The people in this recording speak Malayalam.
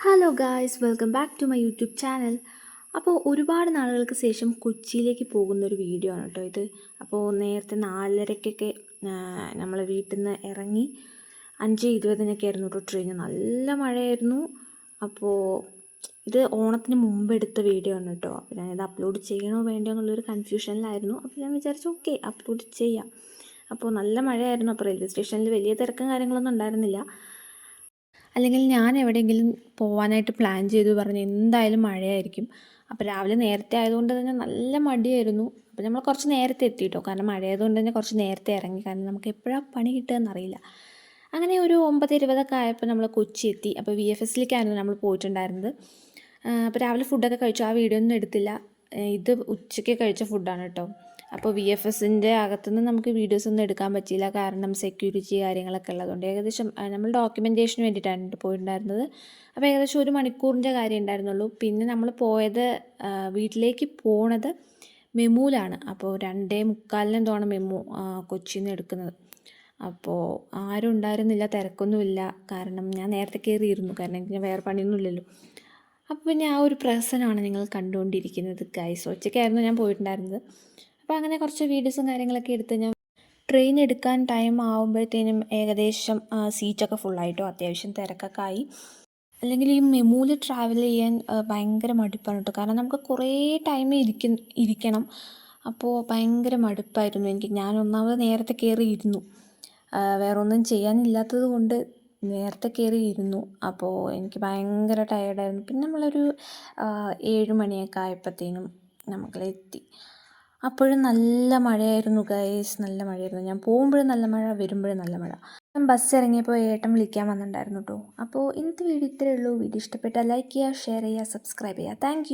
Hello guys, welcome back to my YouTube channel. അപ്പോൾ ഒരുപാട് നാളുകൾക്ക് ശേഷം കൊച്ചിയിലേക്ക് പോകുന്നൊരു വീഡിയോ ആണ് കേട്ടോ ഇത്. അപ്പോൾ നേരത്തെ 4:30-ക്കൊക്കെ നമ്മൾ വീട്ടിൽ നിന്ന് ഇറങ്ങി 5:20-നൊക്കെ ആയിരുന്നു കേട്ടോ ട്രെയിൻ. നല്ല മഴയായിരുന്നു. അപ്പോൾ ഇത് ഓണത്തിന് മുമ്പ് എടുത്ത വീഡിയോ ആണ് കേട്ടോ. അപ്പോൾ ഞാനിത് അപ്ലോഡ് ചെയ്യണോ വേണ്ടോ എന്നുള്ളൊരു കൺഫ്യൂഷനിലായിരുന്നു. അപ്പോൾ ഞാൻ വിചാരിച്ചു ഓക്കെ അപ്ലോഡ് ചെയ്യാം. അപ്പോൾ നല്ല മഴയായിരുന്നു. അപ്പോൾ റെയിൽവേ സ്റ്റേഷനിൽ വലിയ തിരക്കും കാര്യങ്ങളൊന്നും ഉണ്ടായിരുന്നില്ല. അല്ലെങ്കിൽ ഞാൻ എവിടെയെങ്കിലും പോകാനായിട്ട് പ്ലാൻ ചെയ്തു പറഞ്ഞ് എന്തായാലും മഴയായിരിക്കും. അപ്പോൾ രാവിലെ നേരത്തെ ആയതുകൊണ്ട് തന്നെ നല്ല മടിയായിരുന്നു. അപ്പോൾ നമ്മൾ കുറച്ച് നേരത്തെ എത്തി കേട്ടോ. കാരണം മഴയായതുകൊണ്ട് തന്നെ കുറച്ച് നേരത്തെ ഇറങ്ങി. കാരണം നമുക്ക് എപ്പോഴാണ് പണി കിട്ടുകയെന്നറിയില്ല. അങ്ങനെ ഒരു 9:20 ആയപ്പോൾ നമ്മൾ കൊച്ചി എത്തി. അപ്പോൾ VFSലേക്കായിരുന്നു നമ്മൾ പോയിട്ടുണ്ടായിരുന്നത്. അപ്പോൾ രാവിലെ ഫുഡൊക്കെ കഴിച്ചു. ആ വീഡിയോ ഒന്നും എടുത്തില്ല. ഇത് ഉച്ചയ്ക്ക് കഴിച്ച ഫുഡാണ് കേട്ടോ. അപ്പോൾ VFSൻ്റെ അകത്തുനിന്ന് നമുക്ക് വീഡിയോസൊന്നും എടുക്കാൻ പറ്റിയില്ല. കാരണം സെക്യൂരിറ്റി കാര്യങ്ങളൊക്കെ ഉള്ളതുകൊണ്ട് ഏകദേശം നമ്മൾ ഡോക്യുമെൻറ്റേഷന് വേണ്ടിയിട്ടാണ് പോയിട്ടുണ്ടായിരുന്നത്. അപ്പോൾ ഏകദേശം 1 മണിക്കൂറിൻ്റെ കാര്യം ഉണ്ടായിരുന്നുള്ളൂ. പിന്നെ നമ്മൾ പോയത് വീട്ടിലേക്ക് പോണത് മെമുവിലാണ്. അപ്പോൾ 2:45 എന്തോണം മെമു കൊച്ചിയിൽ നിന്ന് എടുക്കുന്നത്. അപ്പോൾ ആരും ഉണ്ടായിരുന്നില്ല, തിരക്കൊന്നുമില്ല. കാരണം ഞാൻ നേരത്തെ കയറിയിരുന്നു. കാരണം എനിക്ക് വേറെ പണിയൊന്നുമില്ലല്ലോ. അപ്പോൾ പിന്നെ ആ ഒരു പ്രഹസനമാണ് നിങ്ങൾ കണ്ടുകൊണ്ടിരിക്കുന്നത് ഗൈസ്. ഒറ്റയ്ക്കായിരുന്നു ഞാൻ പോയിട്ടുണ്ടായിരുന്നത്. അപ്പോൾ അങ്ങനെ കുറച്ച് വീഡിയോസും കാര്യങ്ങളൊക്കെ എടുത്ത് ഞാൻ ട്രെയിൻ എടുക്കാൻ ടൈം ആകുമ്പോഴത്തേനും ഏകദേശം സീറ്റൊക്കെ ഫുള്ളായിട്ടോ, അത്യാവശ്യം തിരക്കൊക്കെ ആയി. അല്ലെങ്കിൽ ഈ മെമുവിൽ ട്രാവൽ ചെയ്യാൻ ഭയങ്കര മടുപ്പാണ് കേട്ടോ. കാരണം നമുക്ക് കുറേ ടൈം ഇരിക്കണം. അപ്പോൾ ഭയങ്കര മടുപ്പായിരുന്നു എനിക്ക്. ഞാൻ ഒന്നാമത് നേരത്തെ കയറി ഇരുന്നു. വേറെ ഒന്നും ചെയ്യാനില്ലാത്തത് കൊണ്ട് നേരത്തെ കയറി ഇരുന്നു. അപ്പോൾ എനിക്ക് ഭയങ്കര ടയേർഡായിരുന്നു. പിന്നെ നമ്മളൊരു 7 മണിയൊക്കെ ആയപ്പോഴത്തേനും നമ്മളെത്തി. അപ്പോഴും നല്ല മഴയായിരുന്നു ഗൈസ്, നല്ല മഴയായിരുന്നു. ഞാൻ പോകുമ്പോഴും നല്ല മഴ, വരുമ്പോഴും നല്ല മഴ. ഞാൻ ബസ് ഇറങ്ങിയപ്പോൾ ഏട്ടൻ വിളിക്കാൻ വന്നിട്ടുണ്ടായിരുന്നു കേട്ടോ. അപ്പോൾ ഇന്നത്തെ വീഡിയോ ഇത്രയേ ഉള്ളൂ. വീഡിയോ ഇഷ്ടപ്പെട്ടാൽ ലൈക്ക് ചെയ്യുക, ഷെയർ ചെയ്യുക, സബ്സ്ക്രൈബ് ചെയ്യുക. Thank you.